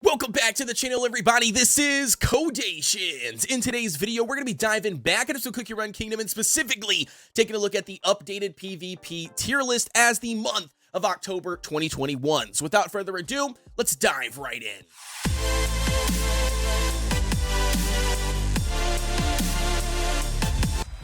Welcome back to the channel, everybody. This is Kodeations. In today's video, we're going to be diving back into some Cookie Run Kingdom and specifically taking a look at the updated PvP tier list as the month of October 2021. So without further ado, let's dive right in.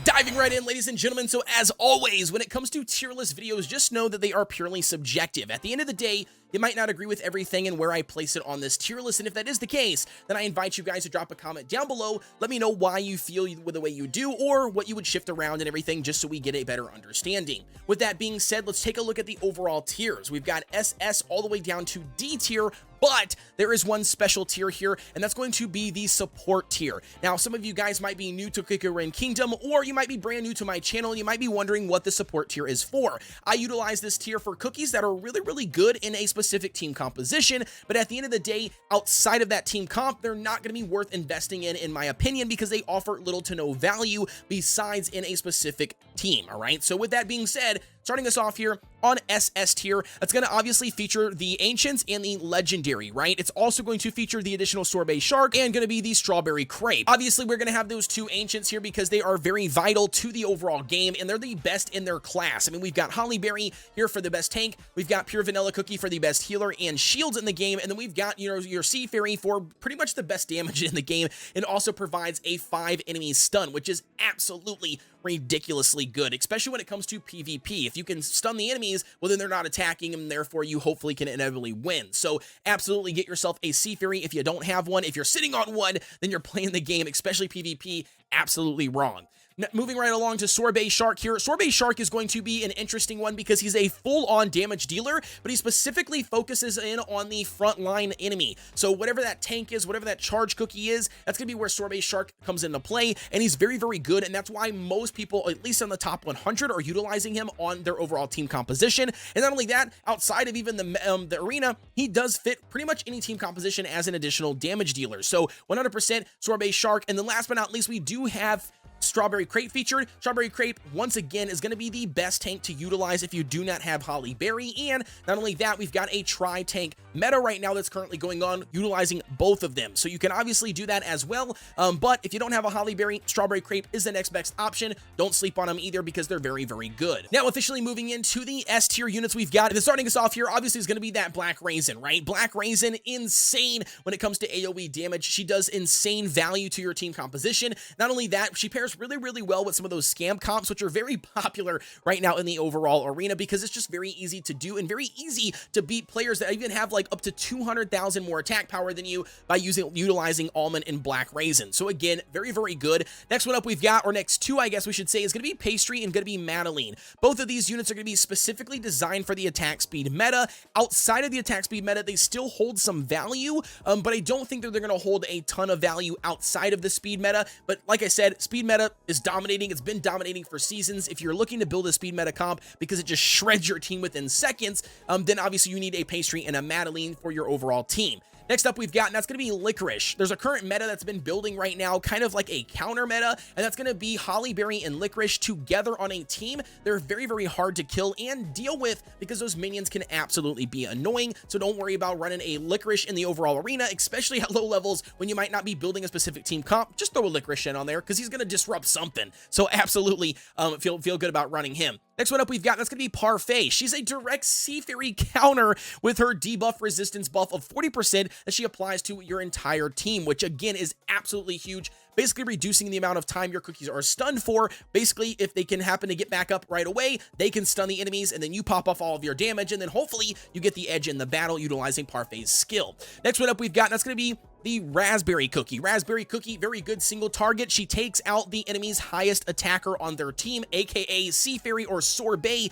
Diving right in, ladies and gentlemen, so as always, when it comes to tier list videos, just know that they are purely subjective. At the end of the day, you might not agree with everything and where I place it on this tier list, and if that is the case, then I invite you guys to drop a comment down below. Let me know why you feel the way you do, or what you would shift around and everything, just so we get a better understanding. With that being said, let's take a look at the overall tiers. We've got SS all the way down to D tier, but there is one special tier here, and that's going to be the support tier. Now, some of you guys might be new to Cookie Run Kingdom, or you might be brand new to my channel, and you might be wondering what the support tier is for. I utilize this tier for cookies that are really good in a specific team composition, but at the end of the day, outside of that team comp, they're not going to be worth investing in my opinion, because they offer little to no value besides in a specific team, all right? So with that being said, starting us off here on SS tier, that's going to obviously feature the Ancients and the Legendary, right? It's also going to feature the additional Sorbet Shark and going to be the Strawberry Crepe. Obviously, we're going to have those two Ancients here because they are very vital to the overall game, and they're the best in their class. I mean, we've got Holly Berry here for the best tank, we've got Pure Vanilla Cookie for the best healer and shields in the game, and then we've got, you know, your Sea Fairy for pretty much the best damage in the game, and also provides a 5 enemy stun, which is absolutely ridiculously good, especially when it comes to PvP. If you can stun the enemies, well, then they're not attacking, and therefore you hopefully can inevitably win. So absolutely get yourself a Sea Fairy if you don't have one. If you're sitting on one, then you're playing the game, especially PvP, absolutely wrong. Now, moving right along to Sorbet Shark here. Sorbet Shark is going to be an interesting one because he's a full-on damage dealer, but he specifically focuses in on the frontline enemy. So whatever that tank is, whatever that charge cookie is, that's going to be where Sorbet Shark comes into play, and he's very good, and that's why most people, at least on the top 100, are utilizing him on their overall team composition. And not only that, outside of even the arena, he does fit pretty much any team composition as an additional damage dealer. So 100% Sorbet Shark. And then last but not least, we do have Strawberry Crepe featured. Strawberry Crepe, once again, is going to be the best tank to utilize if you do not have Holly Berry. And not only that, we've got a tri-tank meta right now that's currently going on, utilizing both of them. So you can obviously do that as well. But if you don't have a Holly Berry, Strawberry Crepe is the next best option. Don't sleep on them either because they're very good. Now, officially moving into the S tier units we've got, and starting us off here, obviously, is going to be that Black Raisin, right? Black Raisin, insane when it comes to AoE damage. She does insane value to your team composition. Not only that, she pairs really well with some of those scam comps, which are very popular right now in the overall arena because it's just very easy to do and very easy to beat players that even have like up to 200,000 more attack power than you by utilizing Almond and Black Raisin. So again, very good. Next one up we've got, or next two, I guess we should say, is going to be Pastry and going to be Madeline. Both of these units are going to be specifically designed for the attack speed meta. Outside of the attack speed meta, they still hold some value, but I don't think that they're going to hold a ton of value outside of the speed meta. But like I said, speed meta is dominating. It's been dominating for seasons. If you're looking to build a speed meta comp because it just shreds your team within seconds, then obviously you need a Pastry and a Madeline for your overall team. Next up we've got, and that's going to be Licorice. There's a current meta that's been building right now, kind of like a counter meta, and that's going to be Holly Berry and Licorice together on a team. They're very hard to kill and deal with because those minions can absolutely be annoying, so don't worry about running a Licorice in the overall arena, especially at low levels when you might not be building a specific team comp. Just throw a Licorice in on there because he's going to disrupt something, so absolutely feel good about running him. Next one up we've got, that's going to be Parfait. She's a direct Sea Fairy counter with her debuff resistance buff of 40% that she applies to your entire team, which again is absolutely huge, basically reducing the amount of time your cookies are stunned for. Basically, if they can happen to get back up right away, they can stun the enemies, and then you pop off all of your damage, and then hopefully you get the edge in the battle utilizing Parfait's skill. Next one up we've got, that's going to be the Raspberry Cookie. Raspberry Cookie, very good single target. She takes out the enemy's highest attacker on their team, aka Sea Fairy or Sorbet,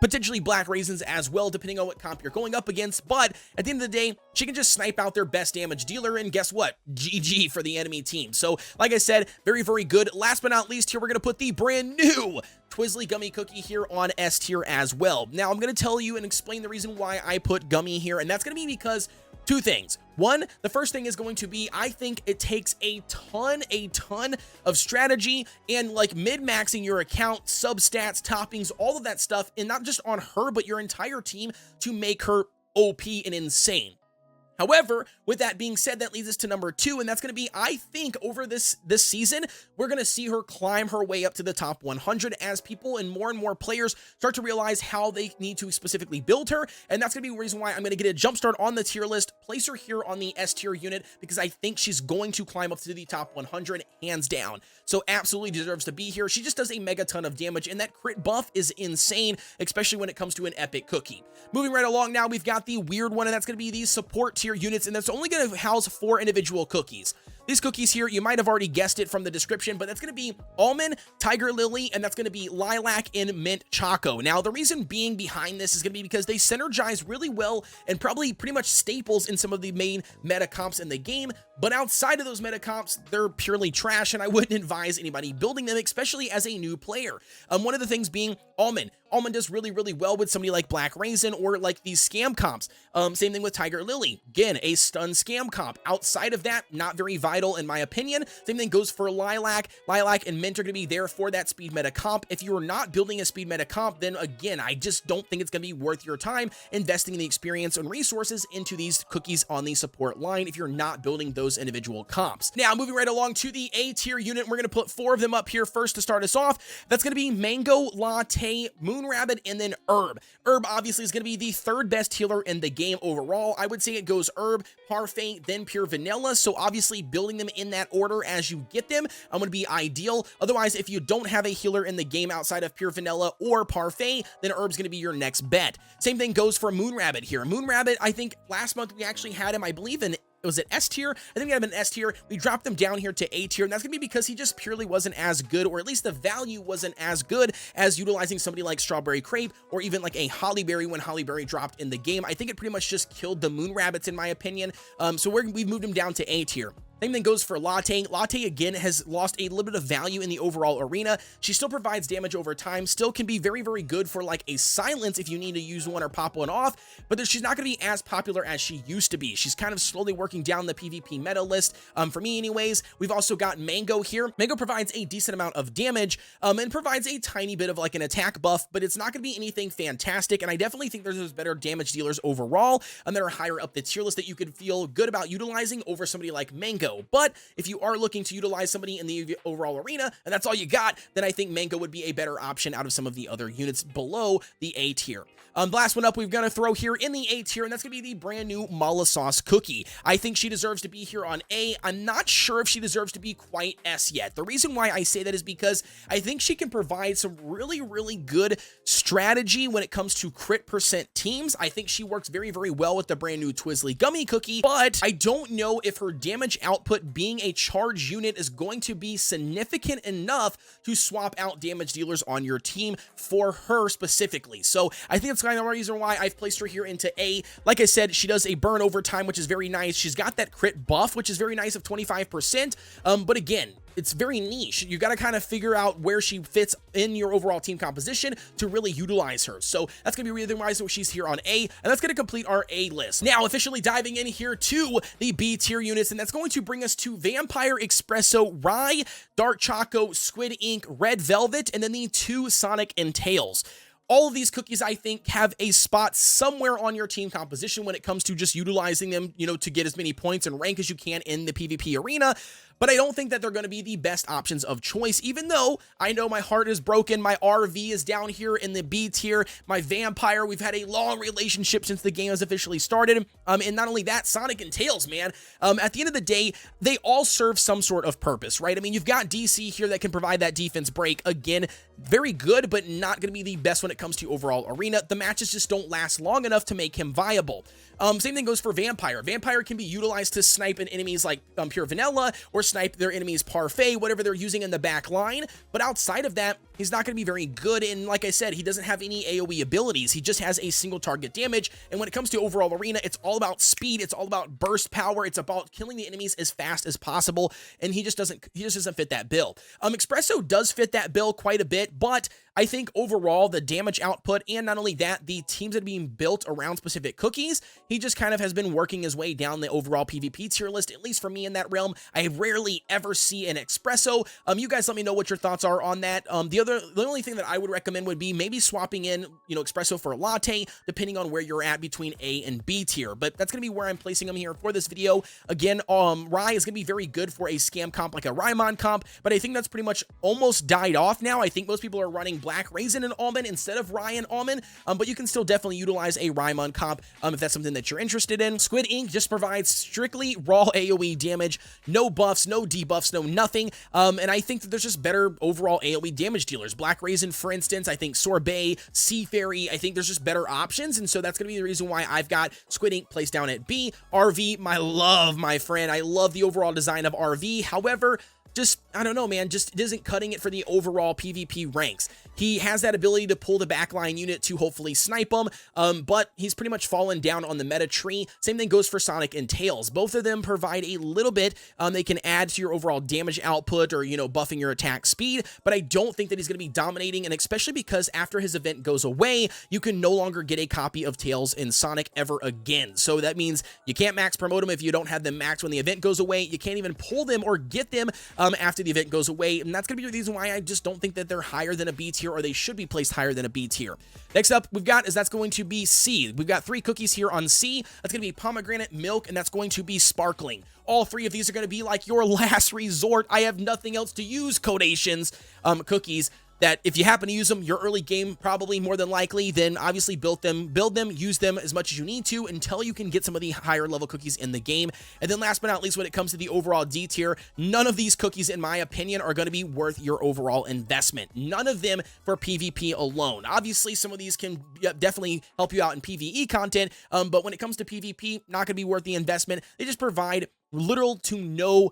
potentially Black Raisins as well, depending on what comp you're going up against. But at the end of the day, she can just snipe out their best damage dealer, and guess what? GG for the enemy team. So like I said, very good. Last but not least here, we're going to put the brand new Twizzly Gummy Cookie here on S tier as well. Now I'm going to tell you and explain the reason why I put Gummy here, and that's going to be because two things. One, the first thing is going to be, I think it takes a ton of strategy and like mid-maxing your account, substats, toppings, all of that stuff, and not just on her, but your entire team to make her OP and insane. However, with that being said, that leads us to number 2, and that's going to be, I think, over this season, we're going to see her climb her way up to the top 100 as people and more players start to realize how they need to specifically build her, and that's going to be the reason why I'm going to get a jump start on the tier list, place her here on the S tier unit, because I think she's going to climb up to the top 100, hands down. So absolutely deserves to be here. She just does a mega ton of damage, and that crit buff is insane, especially when it comes to an epic cookie. Moving right along now, we've got the weird one, and that's going to be these support tier units, and that's only going to house 4 individual cookies. These cookies here, you might have already guessed it from the description, but that's going to be almond, tiger lily, and that's going to be lilac and mint choco. Now, the reason being behind this is going to be because they synergize really well and probably pretty much staples in some of the main meta comps in the game, but outside of those meta comps, they're purely trash, and I wouldn't advise anybody building them, especially as a new player. One of the things being almond. Almond does really well with somebody like Black Raisin or like these scam comps. Same thing with Tiger Lily. Again, a stun scam comp. Outside of that, not very vital in my opinion. Same thing goes for Lilac. Lilac and Mint are going to be there for that speed meta comp. If you're not building a speed meta comp, then again, I just don't think it's going to be worth your time investing in the experience and resources into these cookies on the support line if you're not building those individual comps. Now, moving right along to the A tier unit, we're going to put 4 of them up here first to start us off. That's going to be Mango, Latte, Moon Rabbit, and then Herb. Herb obviously is going to be the 3rd best healer in the game overall. I would say it goes Herb, Parfait, then Pure Vanilla. So obviously building them in that order as you get them, I'm going to be ideal. Otherwise, if you don't have a healer in the game outside of Pure Vanilla or Parfait, then Herb's going to be your next bet. Same thing goes for Moon Rabbit here. Moon Rabbit, I think last month we actually had him, I believe, in was it S tier? I think we had him in S tier. We dropped him down here to A tier, and that's going to be because he just purely wasn't as good, or at least the value wasn't as good as utilizing somebody like Strawberry Crepe or even like a Hollyberry when Hollyberry dropped in the game. I think it pretty much just killed the Moon Rabbits in my opinion. So we've moved him down to A tier. Same thing goes for Latte. Latte, again, has lost a little bit of value in the overall arena. She still provides damage over time, still can be very good for like a silence if you need to use one or pop one off, but she's not going to be as popular as she used to be. She's kind of slowly working down the PvP meta list, for me anyways. We've also got Mango here. Mango provides a decent amount of damage, and provides a tiny bit of like an attack buff, but it's not going to be anything fantastic, and I definitely think there's those better damage dealers overall, and that are higher up the tier list that you could feel good about utilizing over somebody like Mango. But if you are looking to utilize somebody in the overall arena, and that's all you got, then I think Mango would be a better option out of some of the other units below the A tier. The last one up we're going to throw here in the A tier, and that's going to be the brand new Mala Sauce Cookie. I think she deserves to be here on A. I'm not sure if she deserves to be quite S yet. The reason why I say that is because I think she can provide some really good strategy when it comes to crit percent teams. I think she works very well with the brand new Twizzly Gummy Cookie, but I don't know if her damage output being a charge unit is going to be significant enough to swap out damage dealers on your team for her specifically. So I think it's kind of the reason why I've placed her here into A. Like I said, she does a burn over time, which is very nice. She's got that crit buff, which is very nice, of 25%. But again, it's very niche. You got to kind of figure out where she fits in your overall team composition to really utilize her. So that's going to be really why she's here on A, and that's going to complete our A list. Now, officially diving in here to the B tier units, and that's going to bring us to Vampire Espresso, Rye, Dark Choco, Squid Ink, Red Velvet, and then the 2 Sonic and Tails. All of these cookies, I think, have a spot somewhere on your team composition when it comes to just utilizing them, you know, to get as many points and rank as you can in the PvP arena. But I don't think that they're going to be the best options of choice, even though I know my heart is broken. My RV is down here in the B tier. My Vampire, we've had a long relationship since the game has officially started. And not only that, Sonic and Tails, man, at the end of the day, they all serve some sort of purpose, right? I mean, you've got DC here that can provide that defense break. Again, very good, but not going to be the best when it comes to overall arena. The matches just don't last long enough to make him viable. Same thing goes for Vampire. Vampire can be utilized to snipe enemies like Pure Vanilla, or snipe their enemies Parfait, whatever they're using in the back line. But outside of that, he's not going to be very good. And like I said, he doesn't have any AoE abilities. He just has a single target damage. And when it comes to overall arena, it's all about speed. It's all about burst power. It's about killing the enemies as fast as possible. And he just doesn't fit that bill. Espresso does fit that bill quite a bit, but I think overall the damage output, and not only that, the teams that are being built around specific cookies, he just kind of has been working his way down the overall PvP tier list, at least for me in that realm. I rarely ever see an Espresso. You guys let me know what your thoughts are on that. The other the only thing that I would recommend would be maybe swapping in, you know, espresso for a latte, depending on where you're at between A and B tier. But that's going to be where I'm placing them here for this video. Again, rye is going to be very good for a scam comp like a Rymon comp, but I think that's pretty much almost died off now. I think most people are running black raisin and almond instead of rye and almond, but you can still definitely utilize a Rymon comp if that's something that you're interested in. Squid Ink just provides strictly raw AoE damage, no buffs, no debuffs, no nothing, and I think that there's just better overall AoE damage dealers. Black Raisin, for instance, I think Sorbet, Sea Fairy, I think there's just better options, and so that's going to be the reason why I've got Squid Ink placed down at B. RV, my love, my friend. I love the overall design of RV. However, just, I don't know, man, just isn't cutting it for the overall PvP ranks. He has that ability to pull the backline unit to hopefully snipe them, but he's pretty much fallen down on the meta tree. Same thing goes for Sonic and Tails. Both of them provide a little bit. They can add to your overall damage output or, you know, buffing your attack speed, but I don't think that he's going to be dominating, and especially because after his event goes away, you can no longer get a copy of Tails and Sonic ever again. So that means you can't max promote them if you don't have them maxed when the event goes away. You can't even pull them or get them after the event goes away, and that's going to be the reason why I just don't think that they're higher than a B tier, or they should be placed higher than a B tier. Next up, that's going to be C. We've got 3 cookies here on C. That's going to be pomegranate, milk, and that's going to be sparkling. All 3 of these are going to be like your last resort. I have nothing else to use Kodeations cookies. That if you happen to use them, your early game, probably more than likely, then obviously build them, use them as much as you need to until you can get some of the higher level cookies in the game. And then last but not least, when it comes to the overall D tier, none of these cookies, in my opinion, are going to be worth your overall investment. None of them for PvP alone. Obviously, some of these can definitely help you out in PvE content, but when it comes to PvP, not going to be worth the investment. They just provide little to no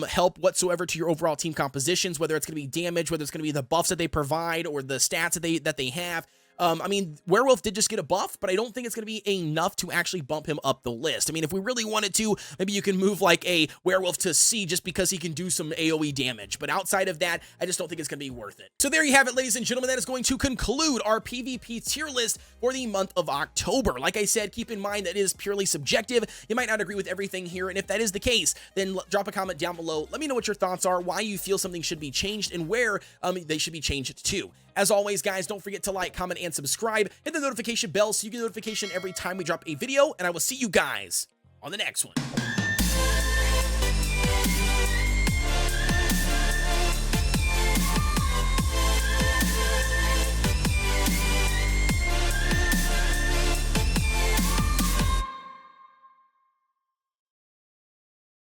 help whatsoever to your overall team compositions, whether it's going to be damage, whether it's going to be the buffs that they provide or the stats that they have. I mean, Werewolf did just get a buff, but I don't think it's going to be enough to actually bump him up the list. I mean, if we really wanted to, maybe you can move like a Werewolf to C just because he can do some AoE damage. But outside of that, I just don't think it's going to be worth it. So there you have it, ladies and gentlemen. That is going to conclude our PvP tier list for the month of October. Like I said, keep in mind that it is purely subjective. You might not agree with everything here, and if that is the case, then drop a comment down below. Let me know what your thoughts are, why you feel something should be changed, and where they should be changed to. As always, guys, don't forget to like, comment, and subscribe. Hit the notification bell so you get a notification every time we drop a video, and I will see you guys on the next one.